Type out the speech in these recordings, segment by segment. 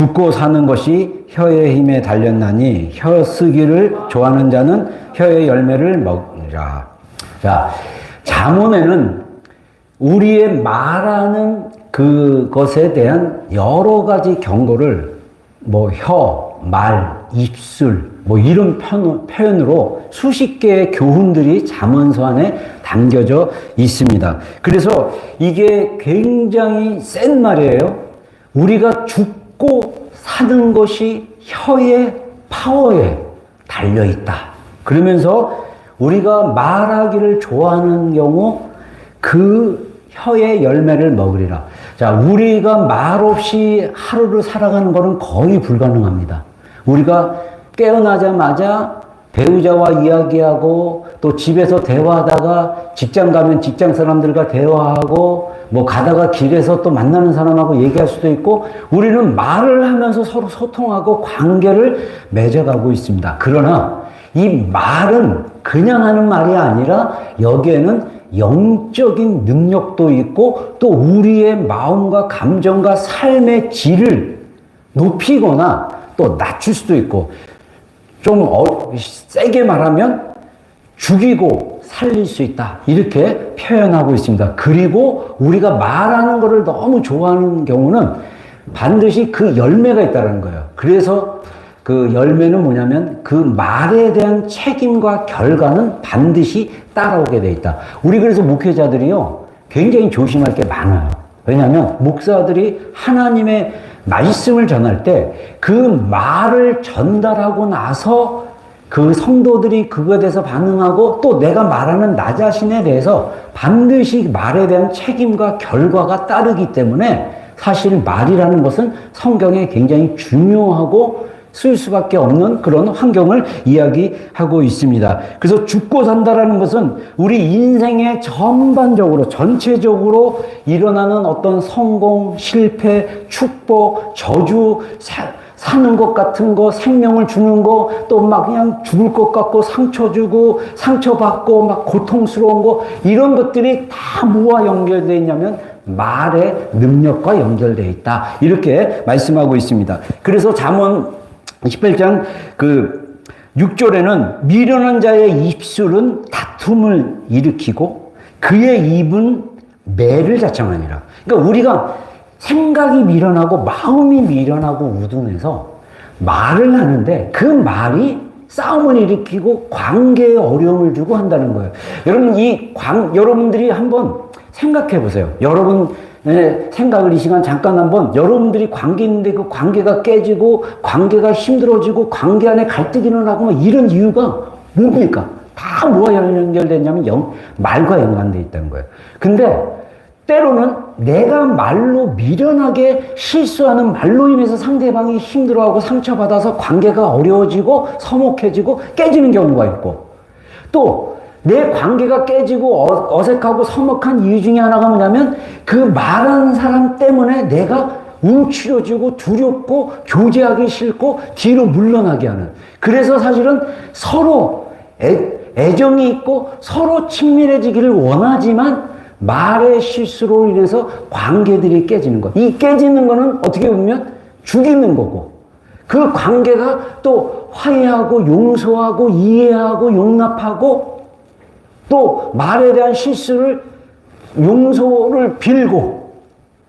죽고 사는 것이 혀의 힘에 달렸나니 혀 쓰기를 좋아하는 자는 혀의 열매를 먹으리라. 자, 잠언에는 우리의 말하는 그것에 대한 여러 가지 경고를 혀, 말, 입술 이런 표현으로 수십 개의 교훈들이 잠언서 안에 담겨져 있습니다. 그래서 이게 굉장히 센 말이에요. 우리가 죽고 사는 것이 혀의 파워에 달려있다. 그러면서 우리가 말하기를 좋아하는 경우 그 혀의 열매를 먹으리라. 자, 우리가 말 없이 하루를 살아가는 것은 거의 불가능합니다. 우리가 깨어나자마자 배우자와 이야기하고 또 집에서 대화하다가 직장 가면 직장 사람들과 대화하고 가다가 길에서 또 만나는 사람하고 얘기할 수도 있고 우리는 말을 하면서 서로 소통하고 관계를 맺어가고 있습니다. 그러나 이 말은 그냥 하는 말이 아니라 여기에는 영적인 능력도 있고 또 우리의 마음과 감정과 삶의 질을 높이거나 또 낮출 수도 있고 좀 세게 말하면 죽이고 살릴 수 있다. 이렇게 표현하고 있습니다. 그리고 우리가 말하는 것을 너무 좋아하는 경우는 반드시 그 열매가 있다는 거예요. 그래서 그 열매는 뭐냐면 그 말에 대한 책임과 결과는 반드시 따라오게 돼 있다. 우리 그래서 목회자들이요 굉장히 조심할 게 많아요. 왜냐하면 목사들이 하나님의 말씀을 전할 때 그 말을 전달하고 나서 그 성도들이 그거에 대해서 반응하고 또 내가 말하는 나 자신에 대해서 반드시 말에 대한 책임과 결과가 따르기 때문에 사실 말이라는 것은 성경에 굉장히 중요하고 쓸 수밖에 없는 그런 환경을 이야기하고 있습니다. 그래서 죽고 산다라는 것은 우리 인생의 전반적으로 전체적으로 일어나는 어떤 성공, 실패, 축복, 저주, 사는 것 같은 거, 생명을 주는 거, 또 그냥 죽을 것 같고 상처 주고 상처받고 고통스러운 거 이런 것들이 다 뭐와 연결되어 있냐면 말의 능력과 연결되어 있다. 이렇게 말씀하고 있습니다. 그래서 잠언 18장 6절에는 미련한 자의 입술은 다툼을 일으키고 그의 입은 매를 자청하니라. 그러니까 우리가 생각이 미련하고 마음이 미련하고 우둔해서 말을 하는데 그 말이 싸움을 일으키고 관계에 어려움을 주고 한다는 거예요. 여러분 여러분들이 한번 생각해 보세요. 여러분 생각을 이 시간 잠깐 한번 여러분들이 관계 있는데 그 관계가 깨지고 관계가 힘들어지고 관계 안에 갈등이 일어나고 이런 이유가 뭡니까? 다 뭐와 연결됐냐면 말과 연관되어 있다는 거예요. 근데 때로는 내가 말로 미련하게 실수하는 말로 인해서 상대방이 힘들어하고 상처받아서 관계가 어려워지고 서먹해지고 깨지는 경우가 있고 또 내 관계가 깨지고 어색하고 서먹한 이유 중에 하나가 뭐냐면 그 말하는 사람 때문에 내가 움츠려지고 두렵고 교제하기 싫고 뒤로 물러나게 하는. 그래서 사실은 서로 애정이 있고 서로 친밀해지기를 원하지만 말의 실수로 인해서 관계들이 깨지는 것. 이 깨지는 거는 어떻게 보면 죽이는 거고 그 관계가 또 화해하고 용서하고 이해하고 용납하고 또 말에 대한 실수를 용서를 빌고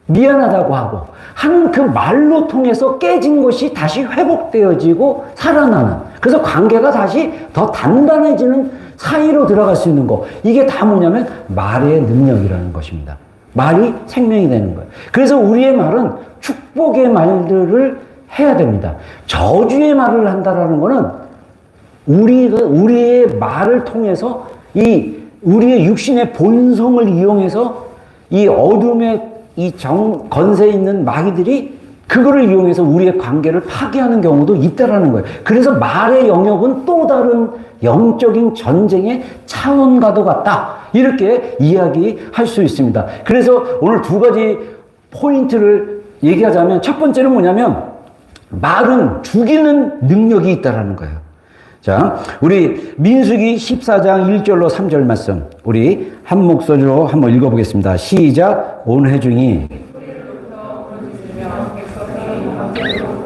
미안하다고 하고 하는 그 말로 통해서 깨진 것이 다시 회복되어지고 살아나는 그래서 관계가 다시 더 단단해지는 사이로 들어갈 수 있는 거 이게 다 뭐냐면 말의 능력이라는 것입니다. 말이 생명이 되는 거예요. 그래서 우리의 말은 축복의 말들을 해야 됩니다. 저주의 말을 한다라는 거는 우리의 말을 통해서 우리의 육신의 본성을 이용해서 이 어둠의 건세 있는 마귀들이 그거를 이용해서 우리의 관계를 파괴하는 경우도 있다라는 거예요. 그래서 말의 영역은 또 다른 영적인 전쟁의 차원과도 같다. 이렇게 이야기할 수 있습니다. 그래서 오늘 두 가지 포인트를 얘기하자면 첫 번째는 뭐냐면 말은 죽이는 능력이 있다라는 거예요. 자, 우리 민수기 14장 1절로 3절 말씀 우리 한 목소리로 한번 읽어보겠습니다. 시작. 온 회중이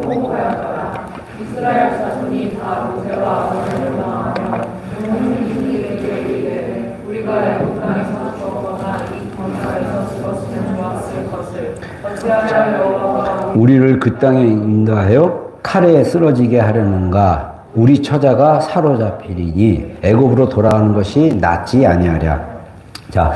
보복하였다. 이스라엘 자손이 다 모세와 아론을 명하며 이르기를 이르되 우리가 애굽 땅에서 죽었거나 이 광야에서 죽었으면 좋았을 것을 어찌하여 여호와가 우리를 그 땅에 인도하여 칼에 쓰러지게 하려는가? 우리 처자가 사로잡히리니 애굽으로 돌아가는 것이 낫지 아니하랴. 자,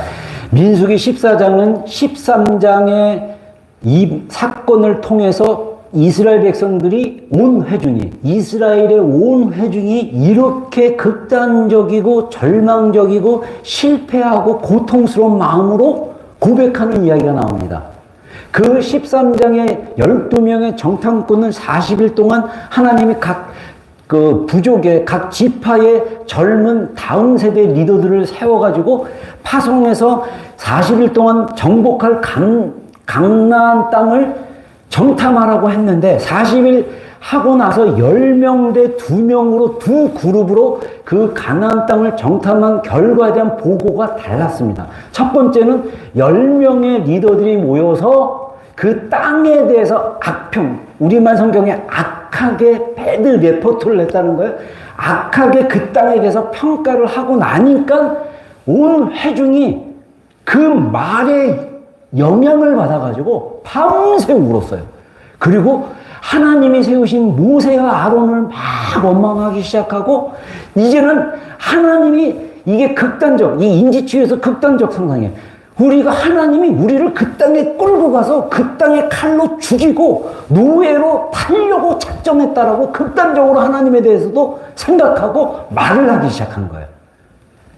민수기 14장은 13장의 이 사건을 통해서 이스라엘 백성들이 온 회중이, 이스라엘의 온 회중이 이렇게 극단적이고 절망적이고 실패하고 고통스러운 마음으로 고백하는 이야기가 나옵니다. 그 13장의 12명의 정탐꾼은 40일 동안 하나님이 각 그 부족의 각 지파의 젊은 다음 세대 리더들을 세워가지고 파송해서 40일 동안 정복할 강나안 땅을 정탐하라고 했는데 40일 하고 나서 10명 대 2명으로 두 그룹으로 그 가나안 땅을 정탐한 결과에 대한 보고가 달랐습니다. 첫 번째는 10명의 리더들이 모여서 그 땅에 대해서 악평, 우리말 성경에 악하게 배드 레포트를 냈다는 거예요. 악하게 그 땅에 대해서 평가를 하고 나니까 온 회중이 그 말에 영향을 받아가지고 밤새 울었어요. 그리고 하나님이 세우신 모세와 아론을 막 원망하기 시작하고 이제는 하나님이 이게 극단적, 이 인지치유에서 극단적 상상이에요. 우리가 하나님이 우리를 그 땅에 끌고 가서 그 땅에 칼로 죽이고 노예로 팔려고 작정했다라고 극단적으로 하나님에 대해서도 생각하고 말을 하기 시작한 거예요.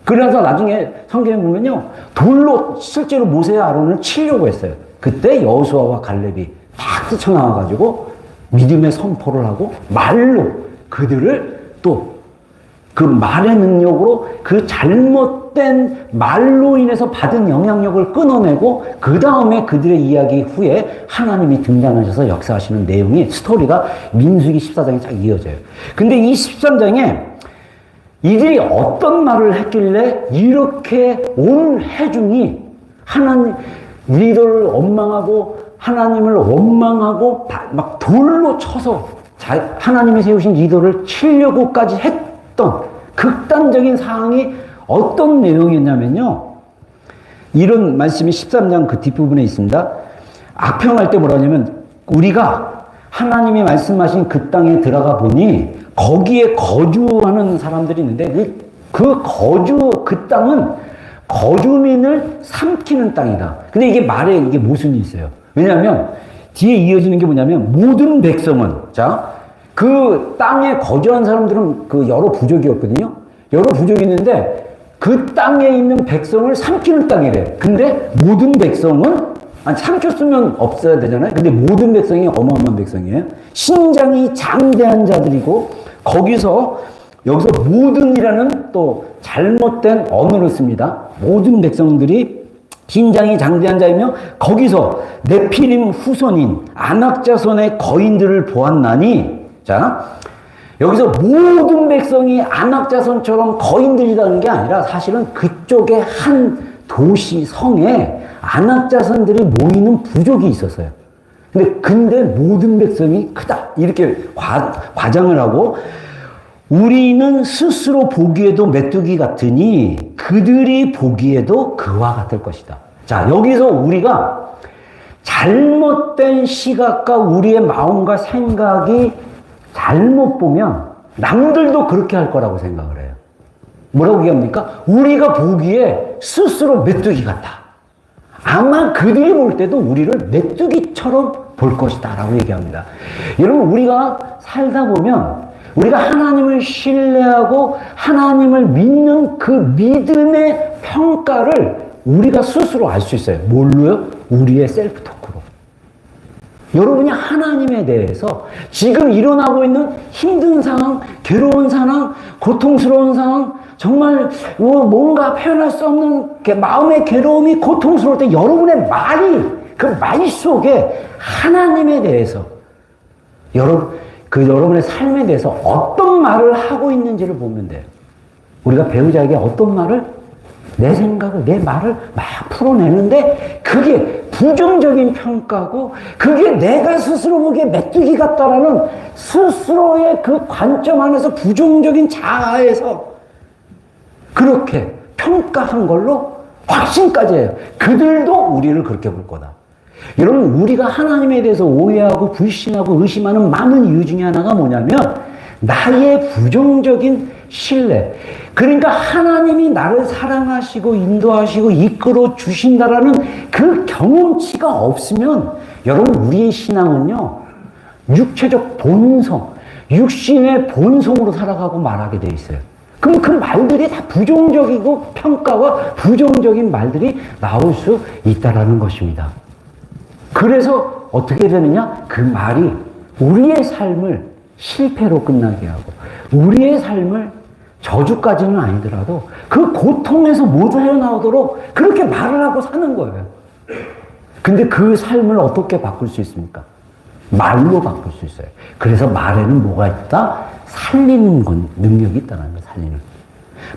그래서 나중에 성경에 보면요, 돌로 실제로 모세와 아론을 치려고 했어요. 그때 여호수아와 갈렙이 막 뛰쳐나와가지고 믿음의 선포를 하고 말로 그들을 또 그 말의 능력으로 그 잘못된 말로 인해서 받은 영향력을 끊어내고 그 다음에 그들의 이야기 후에 하나님이 등장하셔서 역사하시는 내용이 스토리가 민수기 14장에 쫙 이어져요. 근데 이 13장에 이들이 어떤 말을 했길래 이렇게 온 회중이 하나님 리더를 원망하고 하나님을 원망하고 막 돌로 쳐서 하나님이 세우신 리더를 치려고까지 했던 극단적인 상황이 어떤 내용이었냐면요, 이런 말씀이 13장 그 뒷부분에 있습니다. 악평할 때 뭐라 하냐면 우리가 하나님이 말씀하신 그 땅에 들어가 보니 거기에 거주하는 사람들이 있는데 그 땅은 거주민을 삼키는 땅이다. 근데 이게 말에 이게 모순이 있어요. 왜냐하면 뒤에 이어지는 게 뭐냐면 모든 백성은, 자, 그 땅에 거주한 사람들은 그 여러 부족이었거든요. 여러 부족이 있는데 그 땅에 있는 백성을 삼키는 땅이래. 근데 모든 백성은, 아니 삼켰으면 없어야 되잖아요. 근데 모든 백성이 어마어마한 백성이에요. 신장이 장대한 자들이고, 여기서 모든이라는 또 잘못된 언어를 씁니다. 모든 백성들이 신장이 장대한 자이며 거기서 네피림 후손인 아낙자손의 거인들을 보았나니, 자, 여기서 모든 백성이 아낙자손처럼 거인들이라는 게 아니라 사실은 그쪽에 한 도시 성에 아낙자손들이 모이는 부족이 있었어요. 근데 모든 백성이 크다 이렇게 과장을 하고, 우리는 스스로 보기에도 메뚜기 같으니 그들이 보기에도 그와 같을 것이다. 자, 여기서 우리가 잘못된 시각과 우리의 마음과 생각이 잘못 보면 남들도 그렇게 할 거라고 생각을 해요. 뭐라고 얘기합니까? 우리가 보기에 스스로 메뚜기 같다. 아마 그들이 볼 때도 우리를 메뚜기처럼 볼 것이다 라고 얘기합니다. 여러분, 우리가 살다 보면 우리가 하나님을 신뢰하고 하나님을 믿는 그 믿음의 평가를 우리가 스스로 알 수 있어요. 뭘로요? 우리의 셀프 토크로. 여러분이 하나님에 대해서 지금 일어나고 있는 힘든 상황, 괴로운 상황, 고통스러운 상황, 정말 뭔가 표현할 수 없는 마음의 괴로움이 고통스러울 때 여러분의 말이, 그 말 속에 하나님에 대해서 여러분의 삶에 대해서 어떤 말을 하고 있는지를 보면 돼요. 우리가 배우자에게 어떤 말을, 내 생각을, 내 말을 막 풀어내는데 그게 부정적인 평가고 그게 내가 스스로 보기에 메뚜기 같다라는 스스로의 그 관점 안에서 부정적인 자아에서 그렇게 평가한 걸로 확신까지 해요. 그들도 우리를 그렇게 볼 거다. 여러분, 우리가 하나님에 대해서 오해하고 불신하고 의심하는 많은 이유 중에 하나가 뭐냐면 나의 부정적인 신뢰. 그러니까 하나님이 나를 사랑하시고 인도하시고 이끌어 주신다라는 그 경험치가 없으면 여러분, 우리의 신앙은요, 육체적 본성, 육신의 본성으로 살아가고 말하게 돼 있어요. 그럼 그 말들이 다 부정적이고 평가와 부정적인 말들이 나올 수 있다라는 것입니다. 그래서 어떻게 되느냐? 그 말이 우리의 삶을 실패로 끝나게 하고 우리의 삶을 저주까지는 아니더라도 그 고통에서 모두 헤어나오도록 그렇게 말을 하고 사는 거예요. 근데 그 삶을 어떻게 바꿀 수 있습니까? 말로 바꿀 수 있어요. 그래서 말에는 뭐가 있다? 살리는 능력이 있다는 거예요. 살리는.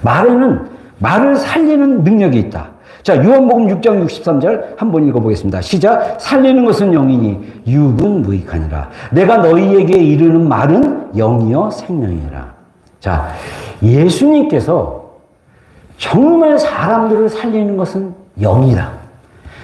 말에는 말을 살리는 능력이 있다. 자, 요한복음 6장 63절 한번 읽어보겠습니다. 시작. 살리는 것은 영이니 육은 무익하니라. 내가 너희에게 이르는 말은 영이요 생명이라. 자, 예수님께서 정말 사람들을 살리는 것은 영이다.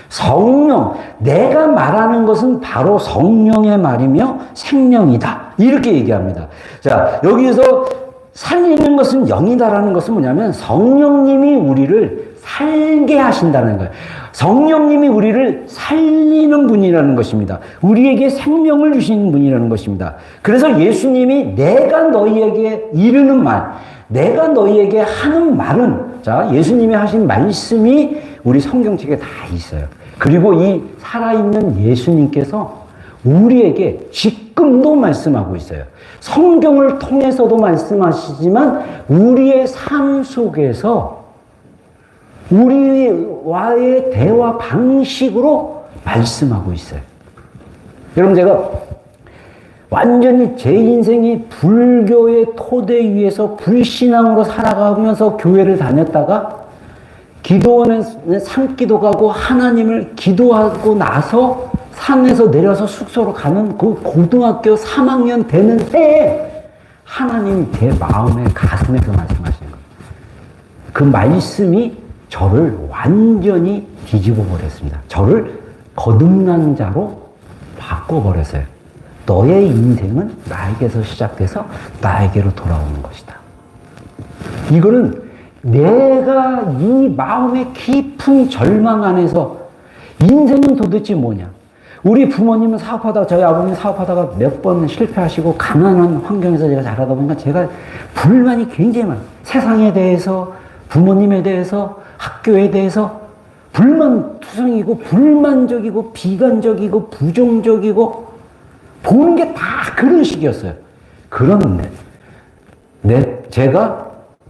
성령, 내가 말하는 것은 바로 성령의 말이며 생명이다. 이렇게 얘기합니다. 자, 여기서 살리는 것은 영이다라는 것은 뭐냐면 성령님이 우리를 살게 하신다는 거예요. 성령님이 우리를 살리는 분이라는 것입니다. 우리에게 생명을 주시는 분이라는 것입니다. 그래서 예수님이 내가 너희에게 이르는 말, 내가 너희에게 하는 말은, 자, 예수님이 하신 말씀이 우리 성경책에 다 있어요. 그리고 이 살아있는 예수님께서 우리에게 지금도 말씀하고 있어요. 성경을 통해서도 말씀하시지만 우리의 삶 속에서 우리와의 대화 방식으로 말씀하고 있어요. 여러분, 제가 완전히 제 인생이 불교의 토대 위에서 불신앙으로 살아가면서 교회를 다녔다가 기도원에 산기도 가고 하나님을 기도하고 나서 산에서 내려서 숙소로 가는 그 고등학교 3학년 되는 해에 하나님이 제 마음에 가슴에서 말씀하시는 거예요. 그 말씀이 저를 완전히 뒤집어 버렸습니다. 저를 거듭난 자로 바꿔버렸어요. 너의 인생은 나에게서 시작돼서 나에게로 돌아오는 것이다. 이거는 내가 이 마음의 깊은 절망 안에서 인생은 도대체 뭐냐? 우리 부모님은 사업하다가, 저희 아버님 사업하다가 몇 번 실패하시고 가난한 환경에서 제가 자라다 보니까 제가 불만이 굉장히 많아요. 세상에 대해서, 부모님에 대해서, 학교에 대해서 불만투성이고 불만적이고 비관적이고 부정적이고 보는 게 다 그런 식이었어요. 그런데 제가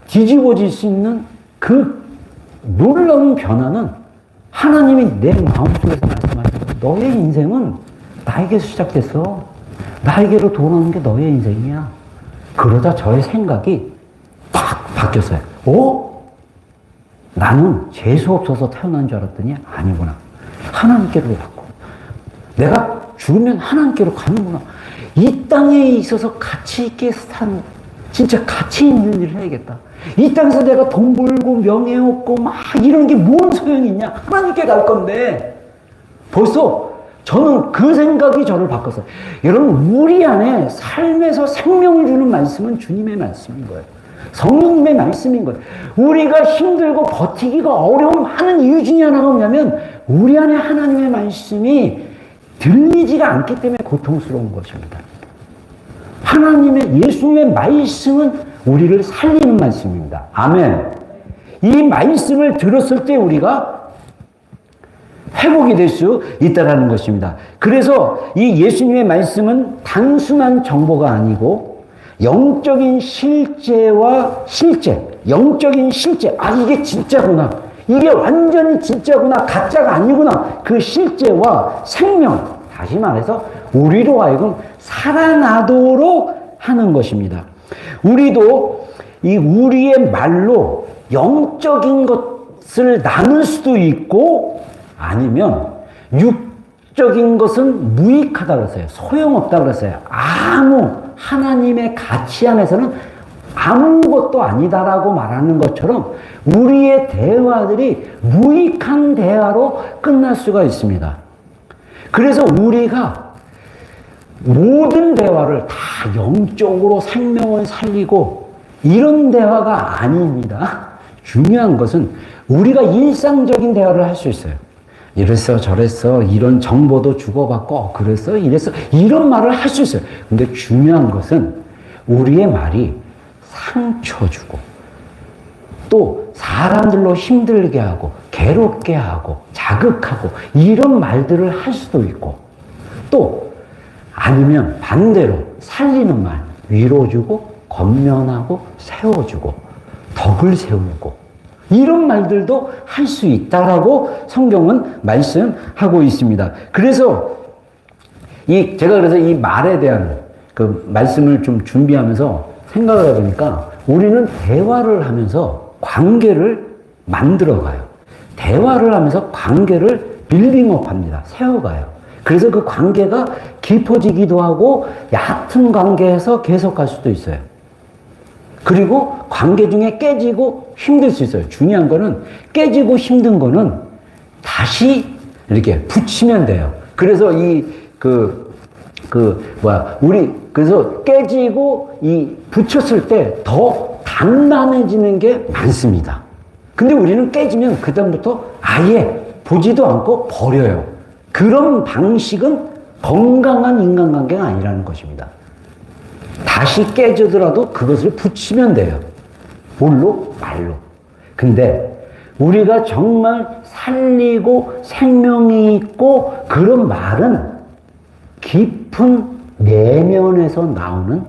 뒤집어질 수 있는 그 놀라운 변화는 하나님이 내 마음속에서 말씀하시는 너의 인생은 나에게서 시작됐어. 나에게로 돌아오는 게 너의 인생이야. 그러다 저의 생각이 딱 바뀌었어요. 나는 재수 없어서 태어난 줄 알았더니 아니구나. 하나님께로 갔고 내가 죽으면 하나님께로 가는구나. 이 땅에 있어서 가치 있게 산 진짜 가치 있는 일을 해야겠다. 이 땅에서 내가 돈 벌고 명예 얻고 막 이런 게 뭔 소용이 있냐. 하나님께 갈 건데 벌써 저는 그 생각이 저를 바꿨어요. 여러분, 우리 안에 삶에서 생명을 주는 말씀은 주님의 말씀인 거예요. 성령님의 말씀인 거예요. 우리가 힘들고 버티기가 어려움 하는 이유 중에 하나가 뭐냐면 우리 안에 하나님의 말씀이 들리지가 않기 때문에 고통스러운 것입니다. 하나님의 예수님의 말씀은 우리를 살리는 말씀입니다. 아멘. 이 말씀을 들었을 때 우리가 회복이 될 수 있다는 것입니다. 그래서 이 예수님의 말씀은 단순한 정보가 아니고 영적인 실제와 실제, 영적인 실제. 이게 진짜구나. 이게 완전히 진짜구나. 가짜가 아니구나. 그 실제와 생명. 다시 말해서 우리로 하여금 살아나도록 하는 것입니다. 우리도 이 우리의 말로 영적인 것을 나눌 수도 있고 아니면 육적인 것은 무익하다 그랬어요. 소용없다 그랬어요. 하나님의 가치 안에서는 아무것도 아니다라고 말하는 것처럼 우리의 대화들이 무익한 대화로 끝날 수가 있습니다. 그래서 우리가 모든 대화를 다 영적으로 생명을 살리고 이런 대화가 아닙니다. 중요한 것은 우리가 일상적인 대화를 할 수 있어요. 이랬어 저랬어 이런 정보도 주고받고 그랬어 이랬어 이런 말을 할 수 있어요. 근데 중요한 것은 우리의 말이 상처 주고 또 사람들로 힘들게 하고 괴롭게 하고 자극하고 이런 말들을 할 수도 있고 또 아니면 반대로 살리는 말 위로주고 권면하고 세워주고 덕을 세우고 이런 말들도 할 수 있다라고 성경은 말씀하고 있습니다. 그래서 제가 그래서 이 말에 대한 그 말씀을 좀 준비하면서 생각을 해보니까 우리는 대화를 하면서 관계를 만들어가요. 대화를 하면서 관계를 빌딩업 합니다. 세워가요. 그래서 그 관계가 깊어지기도 하고 얕은 관계에서 계속 갈 수도 있어요. 그리고 관계 중에 깨지고 힘들 수 있어요. 중요한 거는 깨지고 힘든 거는 다시 이렇게 붙이면 돼요. 그래서 그래서 깨지고 붙였을 때 더 단단해지는 게 많습니다. 근데 우리는 깨지면 그다음부터 아예 보지도 않고 버려요. 그런 방식은 건강한 인간관계가 아니라는 것입니다. 다시 깨지더라도 그것을 붙이면 돼요. 뭘로? 말로. 근데 우리가 정말 살리고 생명이 있고 그런 말은 깊은 내면에서 나오는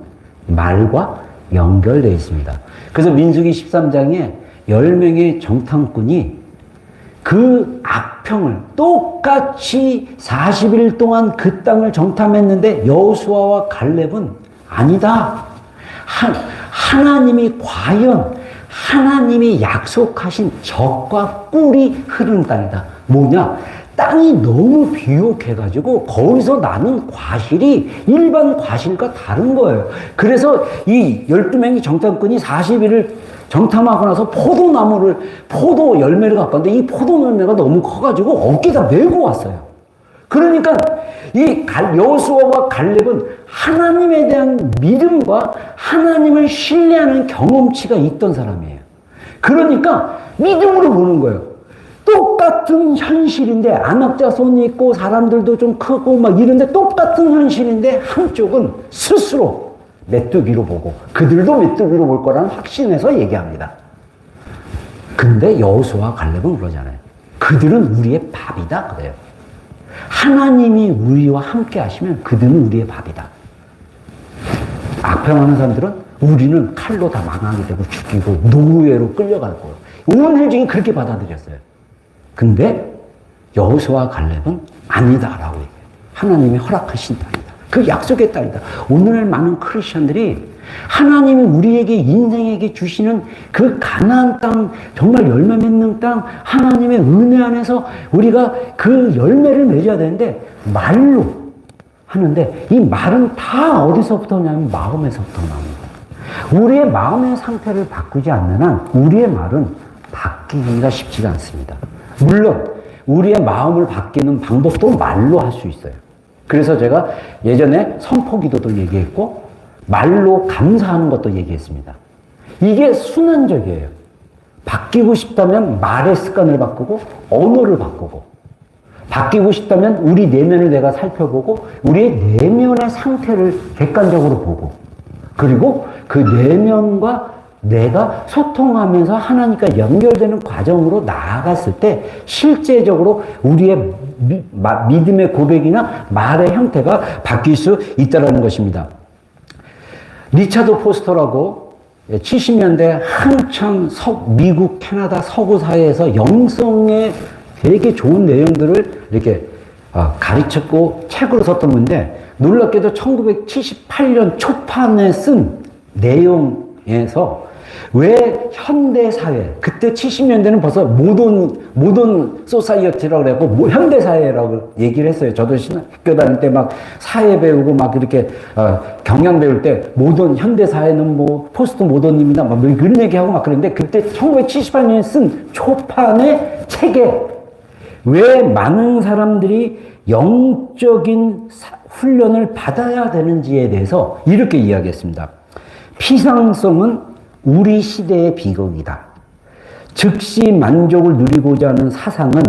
말과 연결되어 있습니다. 그래서 민수기 13장에 10명의 정탐꾼이 그 악평을 똑같이 40일 동안 그 땅을 정탐했는데 여호수아와 갈렙은 아니다. 하나님이 과연 하나님이 약속하신 젖과 꿀이 흐르는 땅이다. 뭐냐? 땅이 너무 비옥해가지고 거기서 나는 과실이 일반 과실과 다른 거예요. 그래서 이 12명의 정탐꾼이 40일을 정탐하고 나서 포도 열매를 갖고 왔는데 이 포도 열매가 너무 커가지고 어깨다 메고 왔어요. 그러니까 이 여호수아와 갈렙은 하나님에 대한 믿음과 하나님을 신뢰하는 경험치가 있던 사람이에요. 그러니까 믿음으로 보는 거예요. 똑같은 현실인데 안악자손이 있고 사람들도 좀 크고 막 이런데 똑같은 현실인데 한쪽은 스스로 메뚜기로 보고 그들도 메뚜기로 볼 거라는 확신에서 얘기합니다. 근데 여호수아와 갈렙은 그러잖아요. 그들은 우리의 밥이다 그래요. 하나님이 우리와 함께 하시면 그들은 우리의 밥이다. 악평하는 사람들은 우리는 칼로 다 망하게 되고 죽이고 노예로 끌려갈 거예요. 온 일중이 그렇게 받아들였어요. 근데 여호수아와 갈렙은 아니다라고 얘기해요. 하나님이 허락하신 땅이다. 그 약속의 땅이다. 오늘날 많은 크리스천들이 하나님이 우리에게 인생에게 주시는 그 가나안 땅, 정말 열매 맺는 땅, 하나님의 은혜 안에서 우리가 그 열매를 맺어야 되는데 말로 하는데 이 말은 다 어디서부터 오냐면 마음에서부터 나옵니다. 우리의 마음의 상태를 바꾸지 않는 한 우리의 말은 바뀌기가 쉽지가 않습니다. 물론 우리의 마음을 바뀌는 방법도 말로 할 수 있어요. 그래서 제가 예전에 선포기도도 얘기했고 말로 감사하는 것도 얘기했습니다. 이게 순환적이에요. 바뀌고 싶다면 말의 습관을 바꾸고 언어를 바꾸고 바뀌고 싶다면 우리 내면을 내가 살펴보고 우리의 내면의 상태를 객관적으로 보고 그리고 그 내면과 내가 소통하면서 하나님과 연결되는 과정으로 나아갔을 때 실제적으로 우리의 믿음의 고백이나 말의 형태가 바뀔 수 있다는 것입니다. 리차드 포스터라고 70년대 한창 미국, 캐나다 서구 사회에서 영성에 되게 좋은 내용들을 이렇게 가르쳤고 책으로 썼던 분인데 놀랍게도 1978년 초판에 쓴 내용에서 왜 현대 사회, 그때 70년대는 벌써 모던 소사이어티라고 그래갖고 현대 사회라고 얘기를 했어요. 저도 학교 다닐 때 막 사회 배우고 막 이렇게 경영 배울 때 모던 현대 사회는 뭐 포스트 모더님이나 막 그런 얘기하고 막 그랬는데, 그때 1978년에 쓴 초판의 책에 왜 많은 사람들이 영적인 훈련을 받아야 되는지에 대해서 이렇게 이야기했습니다. 피상성은 우리 시대의 비극이다. 즉시 만족을 누리고자 하는 사상은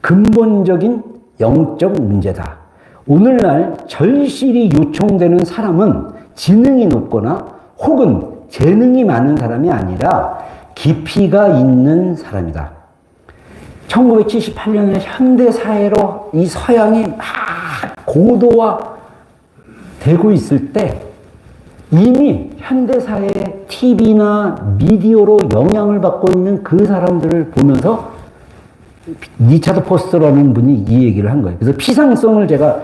근본적인 영적 문제다. 오늘날 절실히 요청되는 사람은 지능이 높거나 혹은 재능이 많은 사람이 아니라 깊이가 있는 사람이다. 1978년에 현대사회로 이 서양이 막 고도화되고 있을 때 이미 현대사회의 TV나 미디어로 영향을 받고 있는 그 사람들을 보면서 리차드 포스터라는 분이 이 얘기를 한 거예요. 그래서 피상성을 제가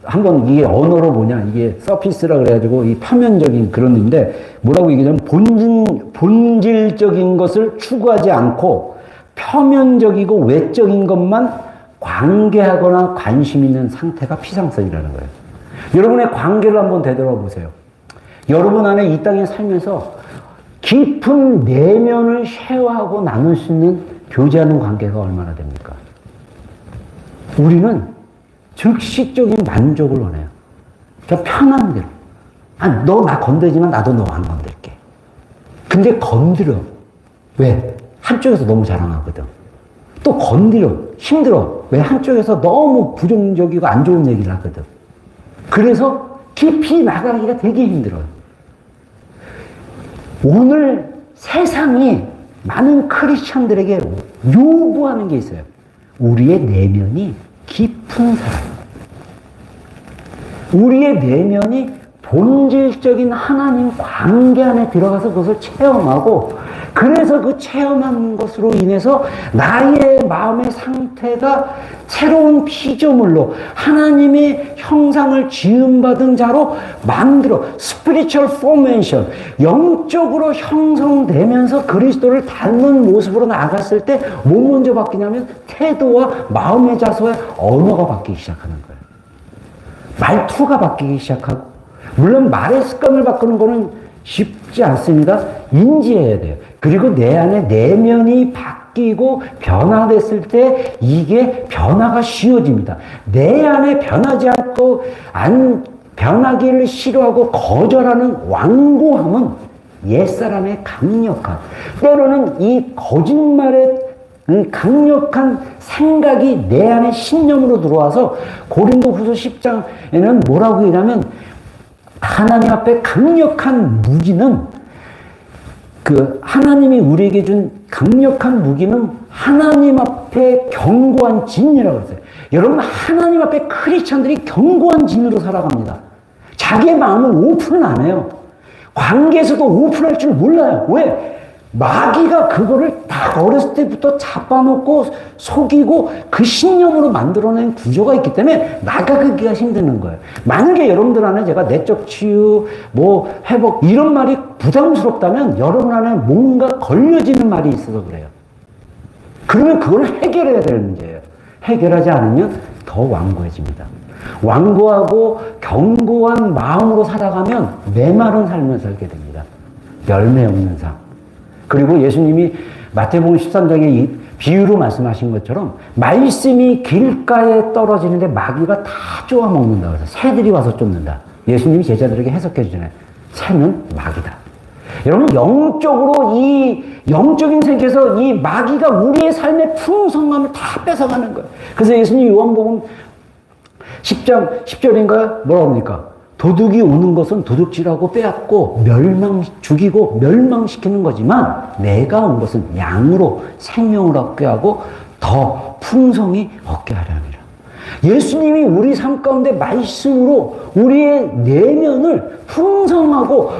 한번 이게 언어로 뭐냐, 이게 서피스라 그래가지고 이 표면적인 그런 인데 뭐라고 얘기하냐면 본질적인 것을 추구하지 않고 표면적이고 외적인 것만 관계하거나 관심 있는 상태가 피상성이라는 거예요. 여러분의 관계를 한번 되돌아보세요. 여러분 안에 이 땅에 살면서 깊은 내면을 쉐어하고 나눌 수 있는 교제하는 관계가 얼마나 됩니까? 우리는 즉시적인 만족을 원해요. 그러니까 편한 대로. 너 나 건드리지만 나도 너 안 건들게. 근데 건드려. 왜? 한쪽에서 너무 자랑하거든. 또 건드려. 힘들어. 왜? 한쪽에서 너무 부정적이고 안 좋은 얘기를 하거든. 그래서 깊이 나가기가 되게 힘들어요. 오늘 세상이 많은 크리스천들에게 요구하는 게 있어요. 우리의 내면이 깊은 사람. 우리의 내면이 본질적인 하나님 관계 안에 들어가서 그것을 체험하고, 그래서 그 체험한 것으로 인해서 나의 마음의 상태가 새로운 피조물로 하나님의 형상을 지음받은 자로 만들어 spiritual formation, 영적으로 형성되면서 그리스도를 닮은 모습으로 나아갔을 때 뭐 먼저 바뀌냐면 태도와 마음의 자세와 언어가 바뀌기 시작하는 거예요. 말투가 바뀌기 시작하고, 물론 말의 습관을 바꾸는 거는 쉽지 않습니다. 인지해야 돼요. 그리고 내 안에 내면이 바뀌고 변화됐을 때 이게 변화가 쉬워집니다. 내 안에 변하지 않고 변하기를 싫어하고 거절하는 완고함은 옛사람의 강력한, 때로는 이 거짓말의 강력한 생각이 내 안에 신념으로 들어와서 고린도후서 10장에는 뭐라고 하냐면, 하나님 앞에 강력한 무기는, 그 하나님이 우리에게 준 강력한 무기는 하나님 앞에 견고한 진이라고 했어요. 여러분, 하나님 앞에 크리스천들이 견고한 진으로 살아갑니다. 자기의 마음을 오픈을 안 해요. 관계에서도 오픈할 줄 몰라요. 왜? 마귀가 그거를 다 어렸을 때부터 잡아놓고 속이고 그 신념으로 만들어낸 구조가 있기 때문에 나가기가 힘드는 거예요. 만약에 여러분들 안에 제가 내적 치유, 뭐 회복 이런 말이 부담스럽다면 여러분 안에 뭔가 걸려지는 말이 있어서 그래요. 그러면 그걸 해결해야 될 문제예요. 해결하지 않으면 더 완고해집니다. 완고하고 견고한 마음으로 살아가면 메마른 삶을 살게 됩니다. 열매 없는 삶. 그리고 예수님이 마태복음 13장에 이 비유로 말씀하신 것처럼 말씀이 길가에 떨어지는데 마귀가 다 쪼아 먹는다. 그래서 새들이 와서 쫓는다. 예수님이 제자들에게 해석해 주잖아요. 새는 마귀다. 여러분, 영적으로 이 영적인 세계에서 이 마귀가 우리의 삶의 풍성함을 다 뺏어가는 거예요. 그래서 예수님 요한복음 10장 10절인가요? 뭐라고 합니까? 도둑이 오는 것은 도둑질하고 빼앗고 죽이고 멸망시키는 거지만 내가 온 것은 양으로 생명을 얻게 하고 더 풍성히 얻게 하려 함이라. 예수님이 우리 삶 가운데 말씀으로 우리의 내면을 풍성하고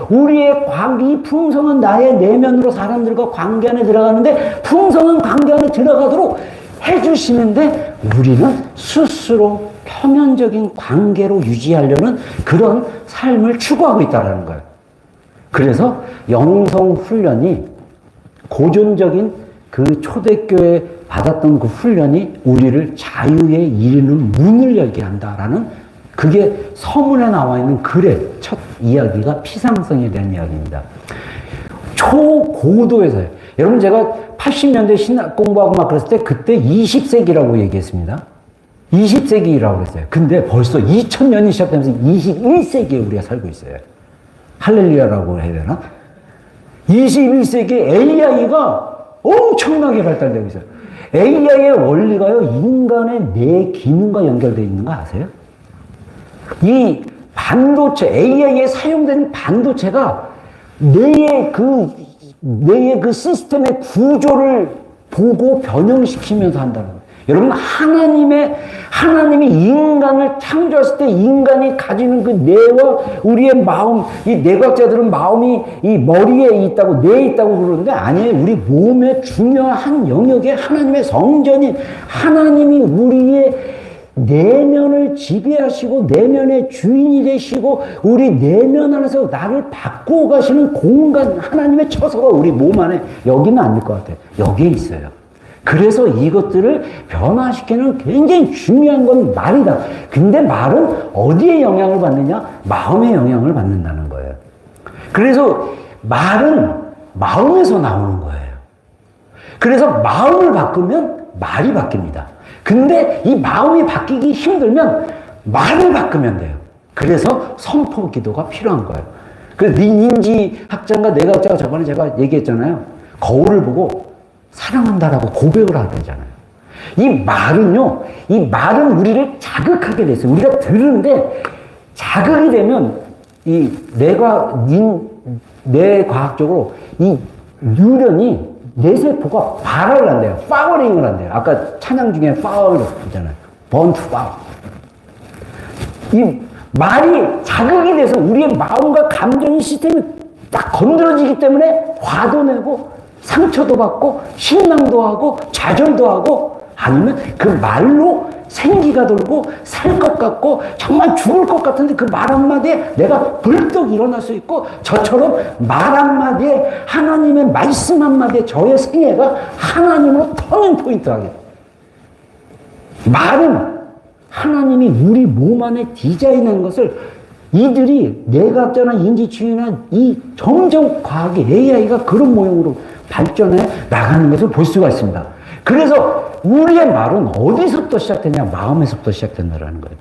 이 풍성한 나의 내면으로 사람들과 관계 안에 들어가는데 풍성한 관계 안에 들어가도록 해주시는데 우리는 스스로 표면적인 관계로 유지하려는 그런 삶을 추구하고 있다는 거예요. 그래서 영성 훈련이 고전적인 그 초대교회 받았던 그 훈련이 우리를 자유에 이르는 문을 열게 한다라는 그게 서문에 나와 있는 글의 첫 이야기가 피상성에 대한 이야기입니다. 초고도에서요. 여러분 제가 80년대 신학 공부하고 막 그랬을 때 그때 20세기라고 얘기했습니다. 20세기라고 그랬어요. 근데 벌써 2000년이 시작되면서 21세기에 우리가 살고 있어요. 할렐루야라고 해야 되나? 21세기에 AI가 엄청나게 발달되고 있어요. AI의 원리가요, 인간의 뇌 기능과 연결되어 있는 거 아세요? 이 반도체, AI에 사용되는 반도체가 뇌의 그 시스템의 구조를 보고 변형시키면서 한다는 거예요. 여러분, 하나님이 인간을 창조했을 때 인간이 가지는 그 뇌와 우리의 마음, 이 뇌과학자들은 마음이 이 머리에 있다고, 뇌에 있다고 그러는데 아니에요. 우리 몸의 중요한 영역에 하나님의 성전인 하나님이 우리의 내면을 지배하시고 내면의 주인이 되시고 우리 내면 안에서 나를 바꾸어 가시는 공간, 하나님의 처소가 우리 몸 안에 여기는 아닐 것 같아요. 여기에 있어요. 그래서 이것들을 변화시키는 굉장히 중요한 건 말이다. 근데 말은 어디에 영향을 받느냐? 마음의 영향을 받는다는 거예요. 그래서 말은 마음에서 나오는 거예요. 그래서 마음을 바꾸면 말이 바뀝니다. 근데 이 마음이 바뀌기 힘들면 말을 바꾸면 돼요. 그래서 선포 기도가 필요한 거예요. 그래서 인지학자인가 뇌과학자가 저번에 제가 얘기했잖아요. 거울을 보고 사랑한다라고 고백을 하잖아요. 이 말은 우리를 자극하게 됐어요. 우리가 들은데 자극이 되면 이 뇌과학적으로 이 뉴런이 뇌세포가 발화를 한대요. 파워링을 한대요. 아까 찬양 중에 파워를 있잖아요. 번트 파워. 이 말이 자극이 돼서 우리의 마음과 감정 시스템이 딱 건드려지기 때문에 화도 내고 상처도 받고 실망도 하고 좌절도 하고 아니면 그 말로 생기가 돌고 살 것 같고 정말 죽을 것 같은데 그 말 한마디에 내가 벌떡 일어날 수 있고 저처럼 말 한마디에 하나님의 말씀 한마디에 저의 생애가 하나님으로 터닝 포인트 하게 돼요. 말은 하나님이 우리 몸 안에 디자인한 것을 이들이 뇌과학자나 인지치유나 이 점점 과학의 AI가 그런 모형으로 발전해 나가는 것을 볼 수가 있습니다. 그래서 우리의 말은 어디서부터 시작되냐? 마음에서부터 시작된다는 거예요.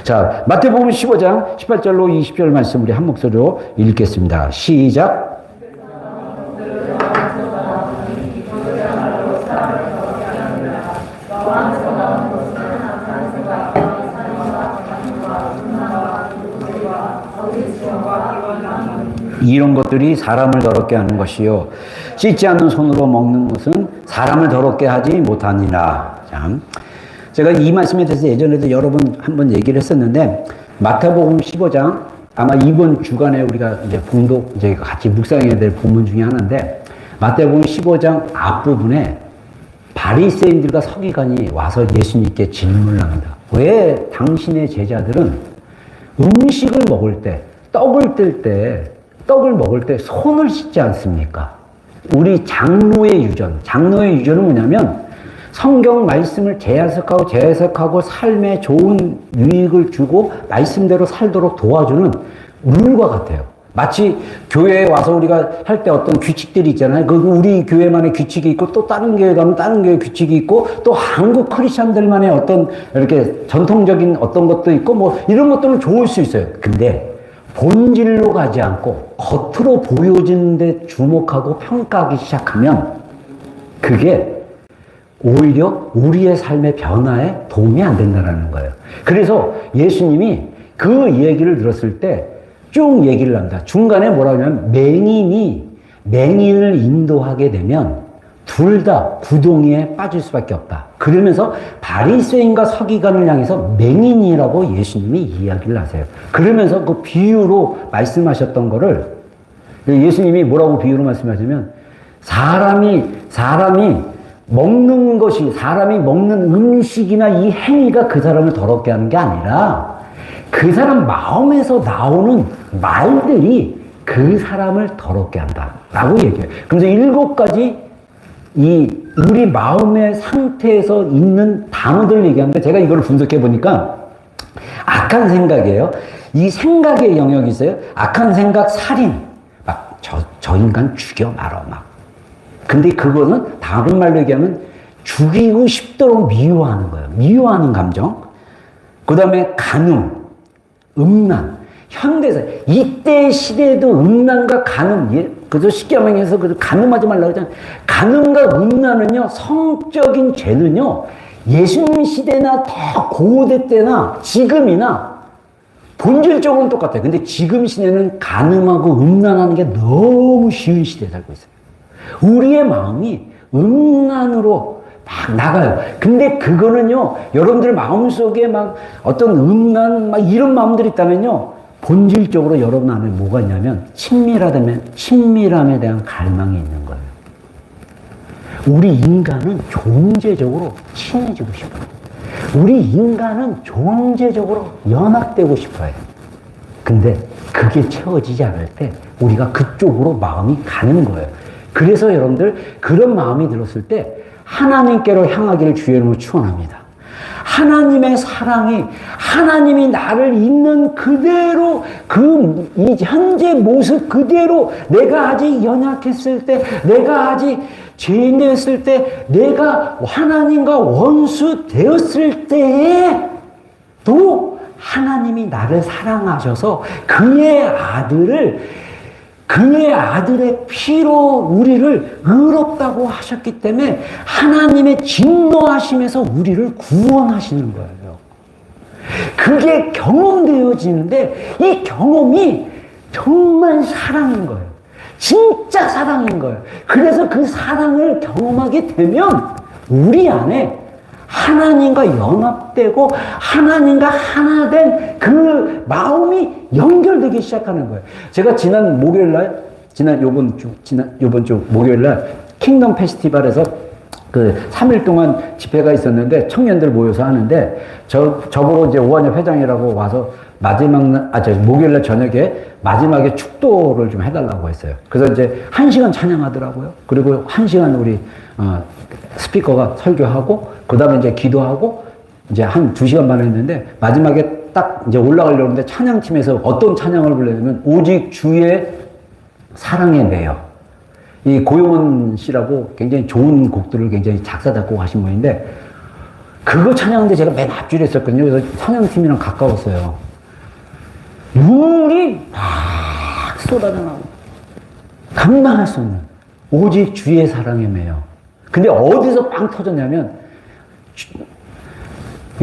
자, 마태복음 15장 18절로 20절 말씀 우리 한 목소리로 읽겠습니다. 시작. 이런 것들이 사람을 더럽게 하는 것이요 씻지 않는 손으로 먹는 것은 사람을 더럽게 하지 못하니라. 참, 제가 이 말씀에 대해서 예전에도 여러 번 한번 얘기를 했었는데 마태복음 15장 아마 이번 주간에 우리가 이제 봉독 이제 같이 묵상해야 될 본문 중에 하나인데 마태복음 15장 앞부분에 바리새인들과 서기관이 와서 예수님께 질문을 합니다. 왜 당신의 제자들은 음식을 먹을 때 떡을 먹을 때 손을 씻지 않습니까? 우리 장로의 유전은 뭐냐면 성경 말씀을 재해석하고 삶에 좋은 유익을 주고 말씀대로 살도록 도와주는 룰과 같아요. 마치 교회에 와서 우리가 할 때 어떤 규칙들이 있잖아요. 그 우리 교회만의 규칙이 있고 또 다른 교회 가면 다른 교회 규칙이 있고 또 한국 크리스천들만의 어떤 이렇게 전통적인 어떤 것도 있고 뭐 이런 것들은 좋을 수 있어요. 근데 본질로 가지 않고 겉으로 보여지는 데 주목하고 평가하기 시작하면 그게 오히려 우리의 삶의 변화에 도움이 안 된다는 거예요. 그래서 예수님이 그 얘기를 들었을 때 쭉 얘기를 합니다. 중간에 뭐라고 하냐면 맹인을 인도하게 되면 둘 다 구덩이에 빠질 수밖에 없다. 그러면서 바리새인과 서기관을 향해서 맹인이라고 예수님이 이야기를 하세요. 그러면서 그 비유로 말씀하셨던 거를 예수님이 뭐라고 비유로 말씀하시면 사람이 먹는 음식이나 이 행위가 그 사람을 더럽게 하는 게 아니라 그 사람 마음에서 나오는 말들이 그 사람을 더럽게 한다 라고 얘기해요. 그래서 7가지 우리 마음의 상태에서 있는 단어들을 얘기하는데 제가 이걸 분석해 보니까 악한 생각이에요. 이 생각의 영역이 있어요. 악한 생각, 살인. 막, 저 인간 죽여 말어, 막. 근데 그거는 다른 말로 얘기하면 죽이고 싶도록 미워하는 거예요. 미워하는 감정. 그 다음에 간음, 음란. 현대사. 이때 시대에도 음란과 간음, 그저 쉽게 말해서 간음하지 말라고 하잖아요. 간음과 음란은요, 성적인 죄는요, 예수님 시대나 더 고대 때나 지금이나 본질적으로는 똑같아요. 근데 지금 시대는 간음하고 음란하는 게 너무 쉬운 시대에 살고 있어요. 우리의 마음이 음란으로 막 나가요. 근데 그거는요, 여러분들 마음속에 막 어떤 음란, 막 이런 마음들이 있다면요, 본질적으로 여러분 안에 뭐가 있냐면, 친밀함에 대한 갈망이 있는 거예요. 우리 인간은 존재적으로 친해지고 싶어요. 우리 인간은 존재적으로 연합되고 싶어요. 근데 그게 채워지지 않을 때 우리가 그쪽으로 마음이 가는 거예요. 그래서 여러분들 그런 마음이 들었을 때 하나님께로 향하기를 주의 이름으로 축원합니다. 하나님의 사랑이 하나님이 나를 있는 그대로 이 현재 모습 그대로 내가 아직 연약했을 때 내가 아직 죄인 되었을 때 내가 하나님과 원수 되었을 때에도 하나님이 나를 사랑하셔서 그의 아들의 피로 우리를 의롭다고 하셨기 때문에 하나님의 진노하심에서 우리를 구원하시는 거예요. 그게 경험되어지는데 이 경험이 정말 사랑인 거예요. 진짜 사랑인 거예요. 그래서 그 사랑을 경험하게 되면 우리 안에 하나님과 연합되고 하나님과 하나 된 그 마음이 연결되기 시작하는 거예요. 제가 지난 요번 주 목요일날 킹덤 페스티벌에서 그 3일 동안 집회가 있었는데 청년들 모여서 하는데 저보고 이제 오한협 회장이라고 와서 목요일날 저녁에 마지막에 축도를 좀 해달라고 했어요. 그래서 이제 1시간 찬양하더라고요. 그리고 1시간 우리 스피커가 설교하고 그 다음에 이제 기도하고 이제 한 2시간 반 했는데 마지막에 딱 이제 올라가려고 하는데 찬양팀에서 어떤 찬양을 부르냐면 오직 주의 사랑에 매여. 이 고용원 씨라고 굉장히 좋은 곡들을 굉장히 작사 작곡하신 분인데 그거 찬양하는데 제가 맨 앞줄에 있었거든요. 그래서 찬양팀이랑 가까웠어요. 눈물이 막 쏟아져나오고 감당할 수 없는 오직 주의 사랑에 매여. 근데 어디서 빵 터졌냐면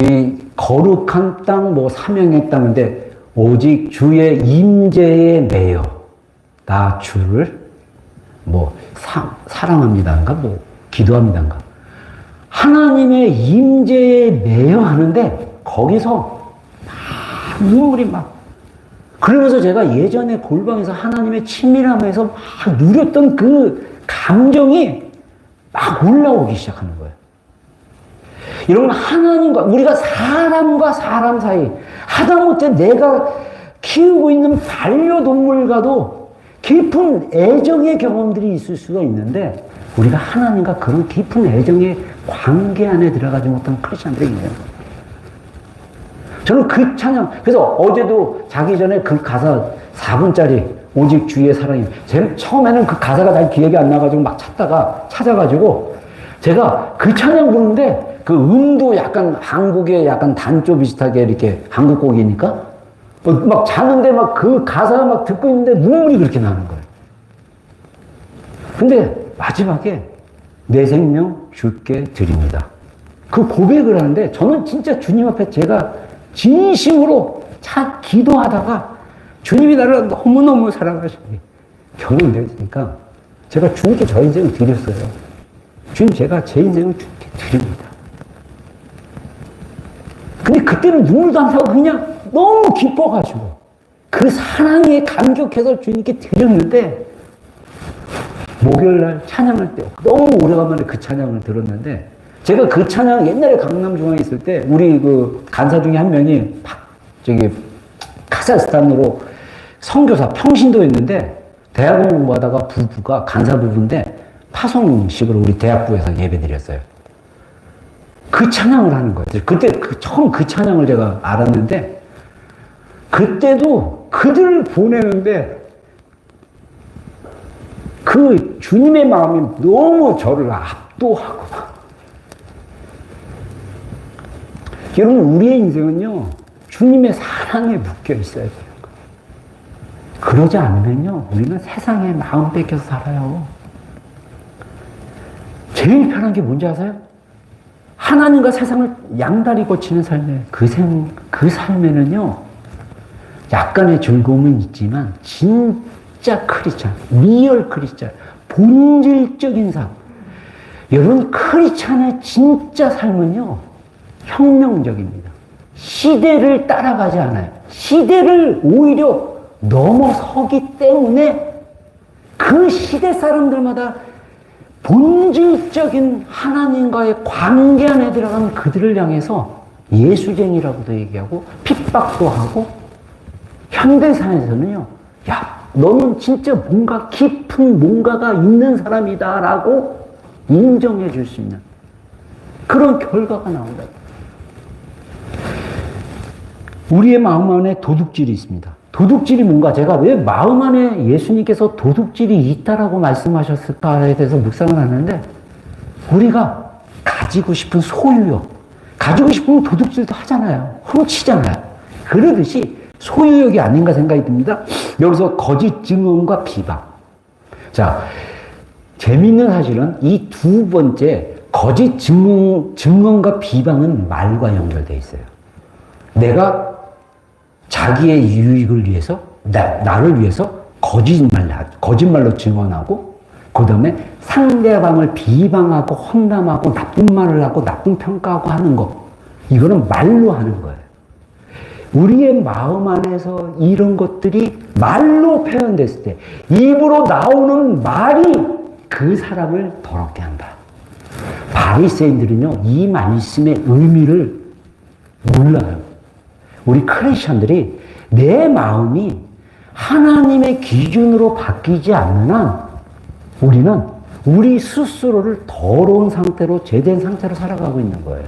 이 거룩한 땅, 사명의 땅인데 오직 주의 임재에 매여 나 주를 사랑합니다인가 기도합니다인가 하나님의 임재에 매여 하는데 거기서 막 눈물이 막 그러면서 제가 예전에 골방에서 하나님의 친밀함에서 막 누렸던 그 감정이 막 올라오기 시작하는 거예요. 여러분, 우리가 사람과 사람 사이, 하다못해 내가 키우고 있는 반려동물과도 깊은 애정의 경험들이 있을 수가 있는데, 우리가 하나님과 그런 깊은 애정의 관계 안에 들어가지 못한 크리스찬들이 있네요. 저는 그 찬양, 그래서 어제도 자기 전에 그 가사 4분짜리 오직 주의 사랑이, 처음에는 그 가사가 잘 기억이 안 나가지고 막 찾아가지고 제가 그 찬양 부르는데 그 음도 약간 한국의 약간 단조 비슷하게 이렇게 한국 곡이니까 막 자는데 막 그 가사가 막 듣고 있는데 눈물이 그렇게 나는 거예요. 근데 마지막에 내 생명 주께 드립니다. 그 고백을 하는데 저는 진짜 주님 앞에 제가 진심으로 기도하다가 주님이 나를 너무너무 사랑하시니 경험되니까 제가 주님께 저 인생을 드렸어요. 주님, 제가 제 인생을 주님께 드립니다. 근데 그때는 눈물도 안 나고 그냥 너무 기뻐가지고 그 사랑에 감격해서 주님께 드렸는데 목요일날 찬양할 때 너무 오래간만에 그 찬양을 들었는데 제가 그 찬양 옛날에 강남중앙에 있을 때 우리 그 간사 중에 한 명이 카자흐스탄으로 선교사 평신도였는데 대학원 공부하다가 부부가 간사 부부인데 파송식으로 우리 대학부에서 예배 드렸어요. 그 찬양을 하는 거예요. 그때 처음 그 찬양을 제가 알았는데, 그때도 그들을 보내는데, 그 주님의 마음이 너무 저를 압도하고 막. 여러분, 우리의 인생은요, 주님의 사랑에 묶여 있어야 돼요. 그러지 않으면요, 우리는 세상에 마음 뺏겨서 살아요. 제일 편한 게 뭔지 아세요? 하나님과 세상을 양다리 거치는 삶이에요. 그 삶에는요, 약간의 즐거움은 있지만, 진짜 크리스찬, 리얼 크리스찬, 본질적인 삶. 여러분, 크리스찬의 진짜 삶은요, 혁명적입니다. 시대를 따라가지 않아요. 시대를 오히려 넘어서기 때문에 그 시대 사람들마다 본질적인 하나님과의 관계 안에 들어간 그들을 향해서 예수쟁이라고도 얘기하고 핍박도 하고, 현대사에서는요, 야, 너는 진짜 뭔가 깊은 뭔가가 있는 사람이다라고 인정해 줄 수 있는 그런 결과가 나온다. 우리의 마음 안에 도둑질이 있습니다. 도둑질이 뭔가, 제가 왜 마음 안에 예수님께서 도둑질이 있다라고 말씀하셨을까에 대해서 묵상을 하는데, 우리가 가지고 싶은 소유욕, 가지고 싶으면 도둑질도 하잖아요. 훔치잖아요. 그러듯이 소유욕이 아닌가 생각이 듭니다. 여기서 거짓 증언과 비방. 자, 재미있는 사실은 이 두 번째 거짓 증언과 비방은 말과 연결되어 있어요. 내가 자기의 유익을 위해서, 나를 위해서 거짓말로 증언하고, 그 다음에 상대방을 비방하고, 험담하고, 나쁜 말을 하고, 나쁜 평가하고 하는 거. 이거는 말로 하는 거예요. 우리의 마음 안에서 이런 것들이 말로 표현됐을 때, 입으로 나오는 말이 그 사람을 더럽게 한다. 바리새인들은요, 이 말씀의 의미를 몰라요. 우리 크리스천들이 내 마음이 하나님의 기준으로 바뀌지 않는 한 우리는 우리 스스로를 더러운 상태로, 죄된 상태로 살아가고 있는 거예요.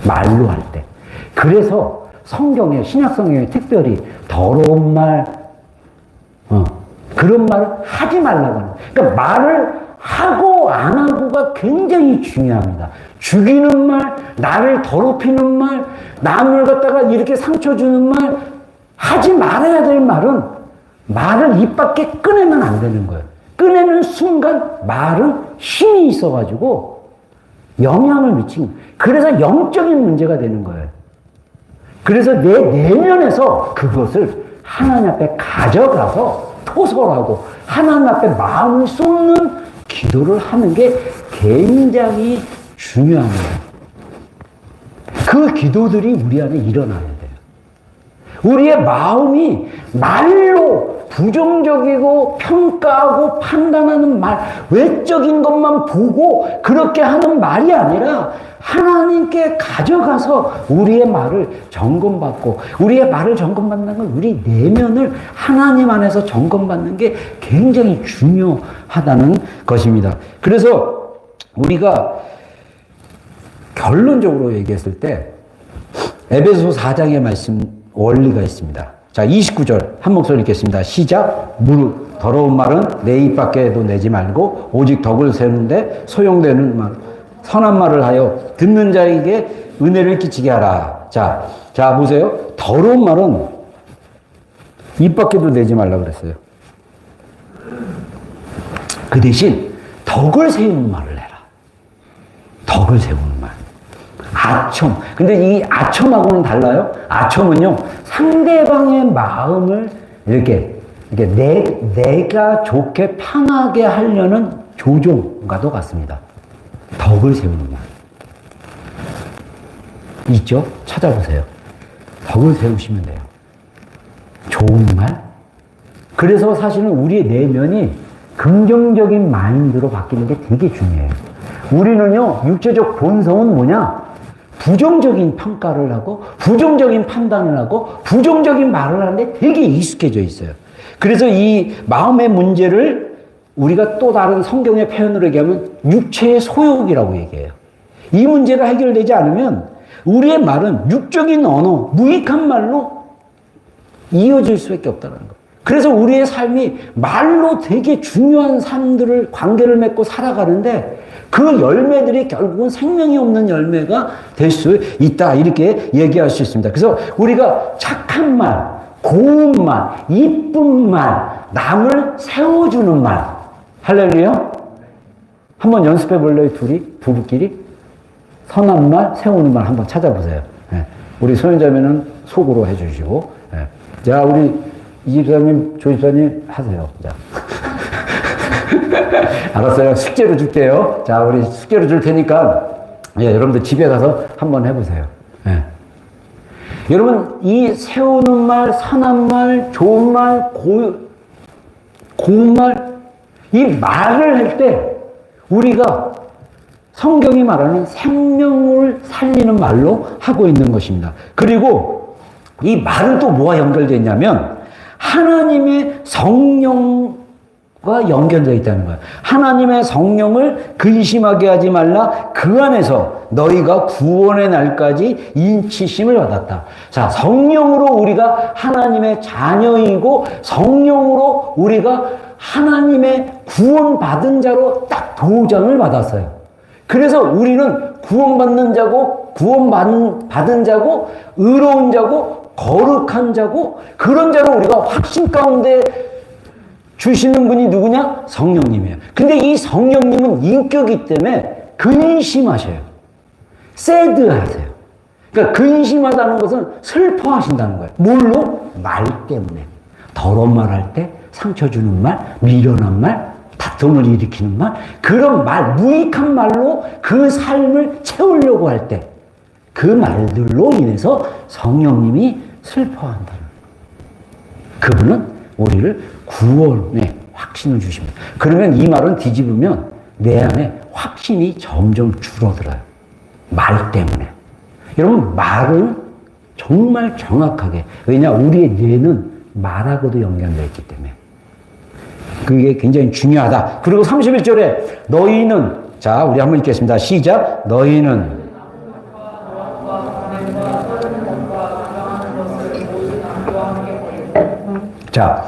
말로 할 때. 그래서 성경에, 신약 성경에 특별히 더러운 말, 그런 말을 하지 말라고 하는 거예요. 그러니까 말을 하고 안 하고가 굉장히 중요합니다. 죽이는 말, 나를 더럽히는 말, 남을 갖다가 이렇게 상처 주는 말, 하지 말아야 될 말은 말을 입 밖에 꺼내면 안 되는 거예요. 꺼내는 순간 말은 힘이 있어가지고 영향을 미치는 거예요. 그래서 영적인 문제가 되는 거예요. 그래서 내 내면에서 그것을 하나님 앞에 가져가서 토설하고 하나님 앞에 마음을 쏟는 기도를 하는 게 굉장히 중요합니다. 그 기도들이 우리 안에 일어나야 돼요. 우리의 마음이 말로 부정적이고 평가하고 판단하는 말, 외적인 것만 보고 그렇게 하는 말이 아니라 하나님께 가져가서 우리의 말을 점검받고, 우리의 말을 점검받는 건 우리 내면을 하나님 안에서 점검받는 게 굉장히 중요하다는 것입니다. 그래서 우리가 결론적으로 얘기했을 때 에베소 4장의 말씀 원리가 있습니다. 자, 29절 한 목소리 읽겠습니다. 시작. 무릇 더러운 말은 내 입 밖에도 내지 말고 오직 덕을 세우는데 소용되는 말, 선한 말을 하여 듣는 자에게 은혜를 끼치게 하라. 자 보세요. 더러운 말은 입 밖에도 내지 말라고 그랬어요. 그 대신 덕을 세우는 말을 해라. 덕을 세우는 말. 아첨. 근데 이 아첨하고는 달라요. 아첨은요, 상대방의 마음을 이렇게 내가 좋게 편하게 하려는 조종과도 같습니다. 덕을 세우는 말. 있죠? 찾아보세요. 덕을 세우시면 돼요. 좋은 말. 그래서 사실은 우리의 내면이 긍정적인 마인드로 바뀌는 게 되게 중요해요. 우리는요, 육체적 본성은 뭐냐? 부정적인 평가를 하고, 부정적인 판단을 하고, 부정적인 말을 하는데 되게 익숙해져 있어요. 그래서 이 마음의 문제를 우리가 또 다른 성경의 표현으로 얘기하면 육체의 소욕이라고 얘기해요. 이 문제가 해결되지 않으면 우리의 말은 육적인 언어, 무익한 말로 이어질 수밖에 없다는 거예요. 그래서 우리의 삶이 말로 되게 중요한 삶들을 관계를 맺고 살아가는데 그 열매들이 결국은 생명이 없는 열매가 될 수 있다 이렇게 얘기할 수 있습니다. 그래서 우리가 착한 말, 고운 말, 이쁜 말, 남을 세워주는 말 할렐루야? 한번 연습해 볼래요? 부부끼리? 선한 말, 세우는 말 한번 찾아보세요. 네. 우리 소연자매는 속으로 해주시고 네. 자 우리 이 집사님, 조 집사님 하세요. 자. 알았어요. 숙제로 줄게요. 자, 우리 숙제로 줄 테니까, 예, 여러분들 집에 가서 한번 해보세요. 예. 여러분, 이 세우는 말, 선한 말, 좋은 말, 고운 말, 이 말을 할 때, 우리가 성경이 말하는 생명을 살리는 말로 하고 있는 것입니다. 그리고 이 말은 또 뭐와 연결되어 있냐면, 하나님의 성령과 연결되어 있다는 거예요. 하나님의 성령을 근심하게 하지 말라. 그 안에서 너희가 구원의 날까지 인치심을 받았다. 자, 성령으로 우리가 하나님의 자녀이고 성령으로 우리가 하나님의 구원받은 자로 딱 도장을 받았어요. 그래서 우리는 구원받는 자고 구원받은 자고 의로운 자고 거룩한 자고 그런 자로 우리가 확신 가운데 주시는 분이 누구냐? 성령님이에요. 근데 이 성령님은 인격이기 때문에 근심하셔요. 새드하세요. 그러니까 근심하다는 것은 슬퍼하신다는 거예요. 뭘로? 말 때문에. 더러운 말 할 때 상처 주는 말, 미련한 말, 다툼을 일으키는 말, 그런 말, 무익한 말로 그 삶을 채우려고 할 때 그 말들로 인해서 성령님이 슬퍼한다는 그분은 우리를 구원의 확신을 주십니다. 그러면 이 말은 뒤집으면 내 안에 확신이 점점 줄어들어요. 말 때문에. 여러분 말은 정말 정확하게 왜냐 우리의 뇌는 말하고도 연결되어 있기 때문에 그게 굉장히 중요하다. 그리고 31절에 너희는 자 우리 한번 읽겠습니다. 시작. 너희는 자,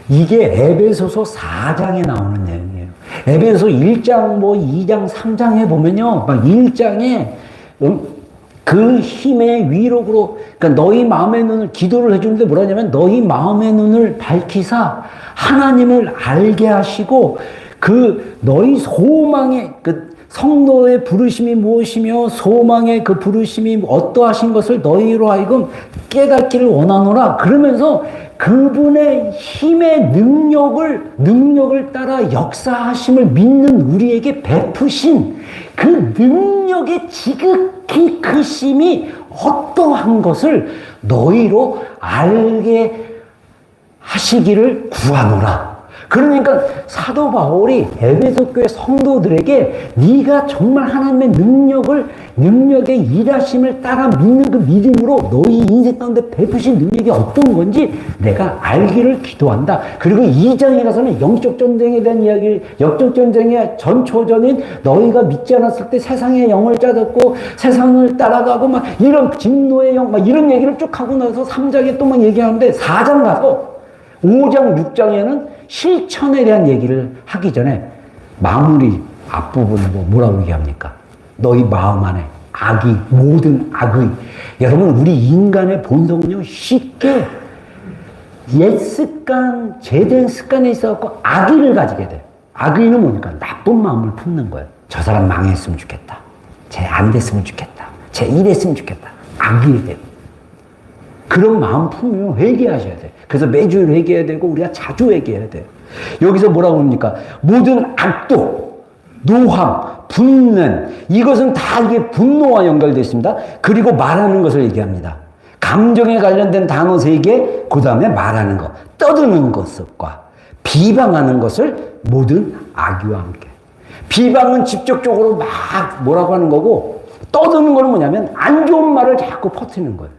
이게 에베소서 4장에 나오는 내용이에요. 에베소서 1장, 2장, 3장에 보면요. 막 1장에 그 힘의 위력으로, 그러니까 너희 마음의 눈을, 기도를 해주는데 뭐라냐면 너희 마음의 눈을 밝히사 하나님을 알게 하시고 그 너희 소망의 그 성도의 부르심이 무엇이며 소망의 그 부르심이 어떠하신 것을 너희로 하여금 깨닫기를 원하노라. 그러면서 그분의 힘의 능력을 따라 역사하심을 믿는 우리에게 베푸신 그 능력의 지극히 크심이 어떠한 것을 너희로 알게 하시기를 구하노라. 그러니까 사도 바울이 에베소 교회 성도들에게 네가 정말 하나님의 능력의 일하심을 따라 믿는 그 믿음으로 너희 인생 가운데 베푸신 능력이 어떤 건지 내가 알기를 기도한다. 그리고 2장에 가서는 영적 전쟁에 대한 이야기를 영적 전쟁의 전초전인 너희가 믿지 않았을 때 세상의 영을 짜졌고 세상을 따라가고 막 이런 진노의 영 막 이런 얘기를 쭉 하고 나서 3장에 또 막 얘기하는데 4장 가서 5장 6장에는 실천에 대한 얘기를 하기 전에 마무리 앞부분에 뭐라고 얘기합니까? 너희 마음 안에 모든 악의. 여러분 우리 인간의 본성은요 쉽게 옛 습관, 죄된 습관에 있어서 악의를 가지게 돼요. 악의는 뭐니까 나쁜 마음을 품는 거예요. 저 사람 망했으면 좋겠다. 쟤 안 됐으면 좋겠다. 쟤 이랬으면 좋겠다. 악의에 돼요. 그런 마음 품으면 회개하셔야 돼요. 그래서 매주 회개해야 되고 우리가 자주 회개해야 돼요. 여기서 뭐라고 합니까? 모든 악독, 노함, 분는 이것은 다 이게 분노와 연결되어 있습니다. 그리고 말하는 것을 얘기합니다. 감정에 관련된 단어 3개, 그 다음에 말하는 것, 떠드는 것과 비방하는 것을 모든 악의와 함께. 비방은 직접적으로 막 뭐라고 하는 거고 떠드는 거는 뭐냐면 안 좋은 말을 자꾸 퍼뜨리는 거예요.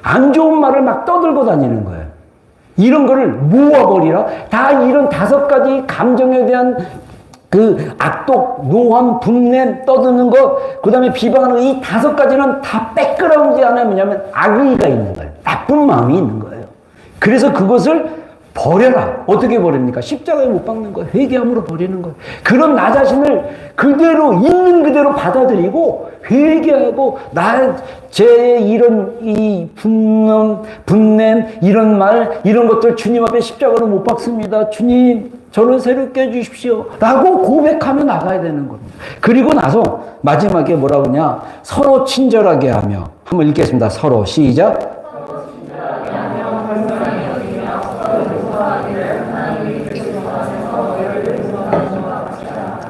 안 좋은 말을 막 떠들고 다니는 거예요. 이런 거를 모아버리라. 다 이런 5가지 감정에 대한 그 악독, 노함, 분냄, 떠드는 거, 그 다음에 비방하는 거, 이 5가지는 다 백그라운드 안에 뭐냐면 악의가 있는 거예요. 나쁜 마음이 있는 거예요. 그래서 그것을 버려라. 어떻게 버립니까? 십자가에 못 박는 거예요. 회개함으로 버리는 거예요. 그런 나 자신을 그대로, 있는 그대로 받아들이고, 회개하고, 제 이런, 이 분냄, 이런 말, 이런 것들 주님 앞에 십자가로 못 박습니다. 주님, 저를 새롭게 해주십시오. 라고 고백하며 나가야 되는 겁니다. 그리고 나서 마지막에 뭐라고 하냐? 서로 친절하게 하며. 한번 읽겠습니다. 서로. 시작.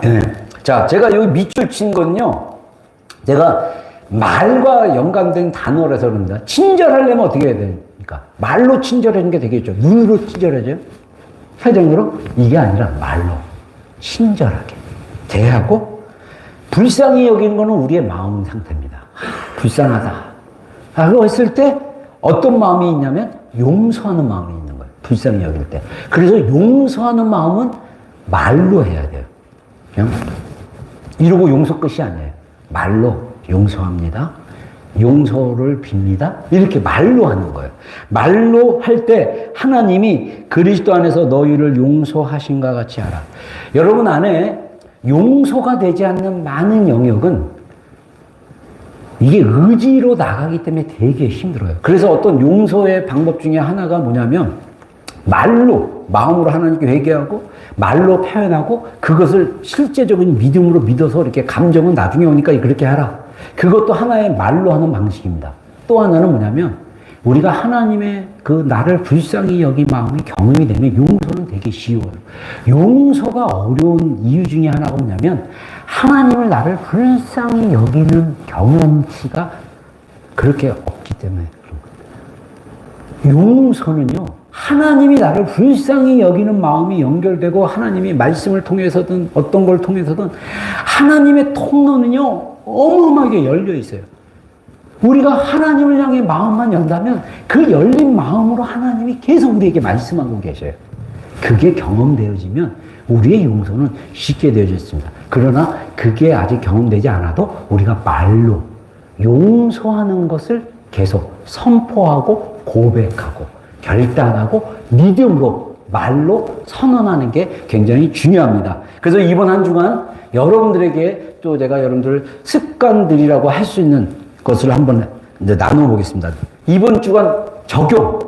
네. 자, 제가 여기 밑줄 친 건요, 제가 말과 연관된 단어라서 그럽니다. 친절하려면 어떻게 해야 됩니까? 말로 친절해지는 게 되겠죠. 눈으로 친절해져요? 표정으로? 이게 아니라 말로 친절하게 대하고, 불쌍히 여기는 거는 우리의 마음 상태입니다. 불쌍하다 라고 했을 때 어떤 마음이 있냐면 용서하는 마음이 있는 거예요. 불쌍히 여길 때. 그래서 용서하는 마음은 말로 해야 돼요. 그냥 이러고 용서 끝이 아니에요. 말로 용서합니다. 용서를 빕니다. 이렇게 말로 하는 거예요. 말로 할 때 하나님이 그리스도 안에서 너희를 용서하신과 같이 하라. 여러분 안에 용서가 되지 않는 많은 영역은 이게 의지로 나가기 때문에 되게 힘들어요. 그래서 어떤 용서의 방법 중에 하나가 뭐냐면 말로, 마음으로 하나님께 회개하고 말로 표현하고 그것을 실제적인 믿음으로 믿어서 이렇게 감정은 나중에 오니까 그렇게 하라. 그것도 하나의 말로 하는 방식입니다. 또 하나는 뭐냐면 우리가 하나님의 그 나를 불쌍히 여긴 마음이 경험이 되면 용서는 되게 쉬워요. 용서가 어려운 이유 중에 하나가 뭐냐면 하나님을 나를 불쌍히 여기는 경험치가 그렇게 없기 때문에 그런 거예요. 용서는요, 하나님이 나를 불쌍히 여기는 마음이 연결되고 하나님이 말씀을 통해서든 어떤 걸 통해서든 하나님의 통로는요 어마어마하게 열려 있어요. 우리가 하나님을 향해 마음만 연다면 그 열린 마음으로 하나님이 계속 우리에게 말씀하고 계셔요. 그게 경험되어지면 우리의 용서는 쉽게 되어졌습니다. 그러나 그게 아직 경험되지 않아도 우리가 말로 용서하는 것을 계속 선포하고 고백하고 결단하고 믿음으로 말로 선언하는 게 굉장히 중요합니다. 그래서 이번 한 주간 여러분들에게 또 제가 여러분들 습관들이라고 할 수 있는 것을 한번 이제 나눠보겠습니다. 이번 주간 적용.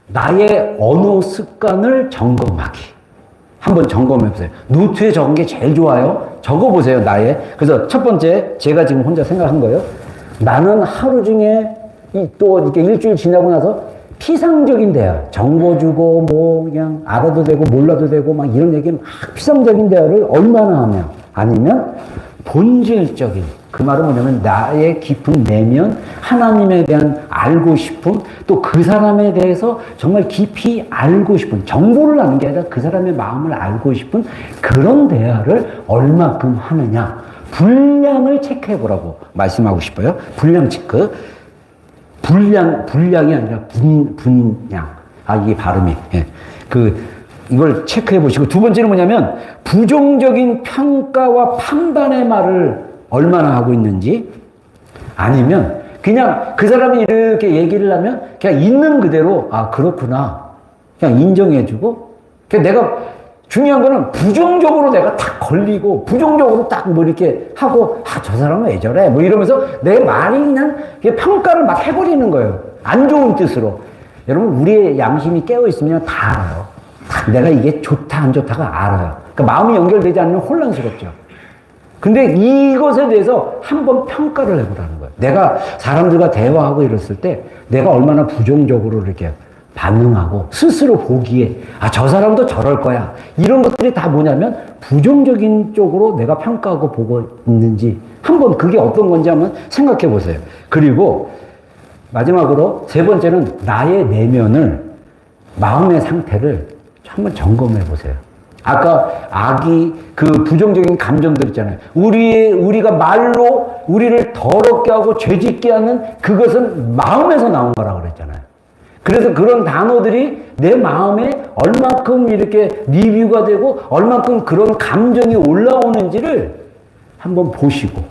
나의 언어 습관을 점검하기. 한번 점검해보세요. 노트에 적은 게 제일 좋아요. 적어보세요, 나의. 그래서 첫 번째, 제가 지금 혼자 생각한 거예요. 나는 하루 중에 또 이렇게 일주일 지나고 나서 피상적인 대화, 정보 주고 뭐 그냥 알아도 되고 몰라도 되고 막 이런 얘기 막 피상적인 대화를 얼마나 하며 아니면 본질적인, 그 말은 뭐냐면 나의 깊은 내면, 하나님에 대한 알고 싶음, 또 그 사람에 대해서 정말 깊이 알고 싶은, 정보를 아는 게 아니라 그 사람의 마음을 알고 싶은 그런 대화를 얼마큼 하느냐, 분량을 체크해 보라고 말씀하고 싶어요. 분량 체크. 분량이 아니라 분량. 아, 이게 발음이. 예. 이걸 체크해 보시고, 두 번째는 뭐냐면 부정적인 평가와 판단의 말을 얼마나 하고 있는지, 아니면 그냥 그 사람이 이렇게 얘기를 하면 그냥 있는 그대로 아 그렇구나 그냥 인정해 주고, 내가 중요한 거는 부정적으로 내가 딱 걸리고 부정적으로 딱 뭐 이렇게 하고 아 저 사람은 왜 저래 뭐 이러면서 내 말이 그냥 평가를 막 해버리는 거예요. 안 좋은 뜻으로. 여러분 우리의 양심이 깨어 있으면 다 알아요. 내가 이게 좋다 안 좋다가 알아요. 그러니까 마음이 연결되지 않으면 혼란스럽죠. 근데 이것에 대해서 한번 평가를 해보라는 거예요. 내가 사람들과 대화하고 이랬을 때 내가 얼마나 부정적으로 이렇게 반응하고 스스로 보기에 아, 저 사람도 저럴 거야. 이런 것들이 다 뭐냐면 부정적인 쪽으로 내가 평가하고 보고 있는지 한번 그게 어떤 건지 한번 생각해 보세요. 그리고 마지막으로 세 번째는 나의 내면을, 마음의 상태를 한번 점검해 보세요. 아까 그 부정적인 감정들 있잖아요. 우리가 말로 우리를 더럽게 하고 죄짓게 하는 그것은 마음에서 나온 거라고 그랬잖아요. 그래서 그런 단어들이 내 마음에 얼만큼 이렇게 리뷰가 되고 얼만큼 그런 감정이 올라오는지를 한번 보시고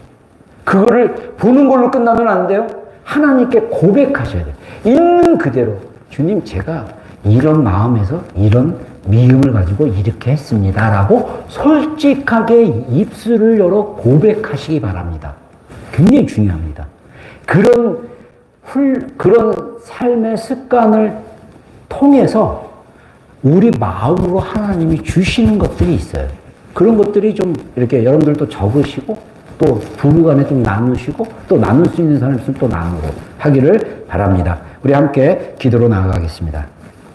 그거를 보는 걸로 끝나면 안 돼요. 하나님께 고백하셔야 돼요. 있는 그대로 주님 제가 이런 마음에서 이런 미움을 가지고 이렇게 했습니다 라고 솔직하게 입술을 열어 고백하시기 바랍니다. 굉장히 중요합니다. 그런 삶의 습관을 통해서 우리 마음으로 하나님이 주시는 것들이 있어요. 그런 것들이 좀 이렇게 여러분들도 적으시고 또 부부 간에 좀 나누시고 또 나눌 수 있는 사람 있으면 또 나누고 하기를 바랍니다. 우리 함께 기도로 나아가겠습니다.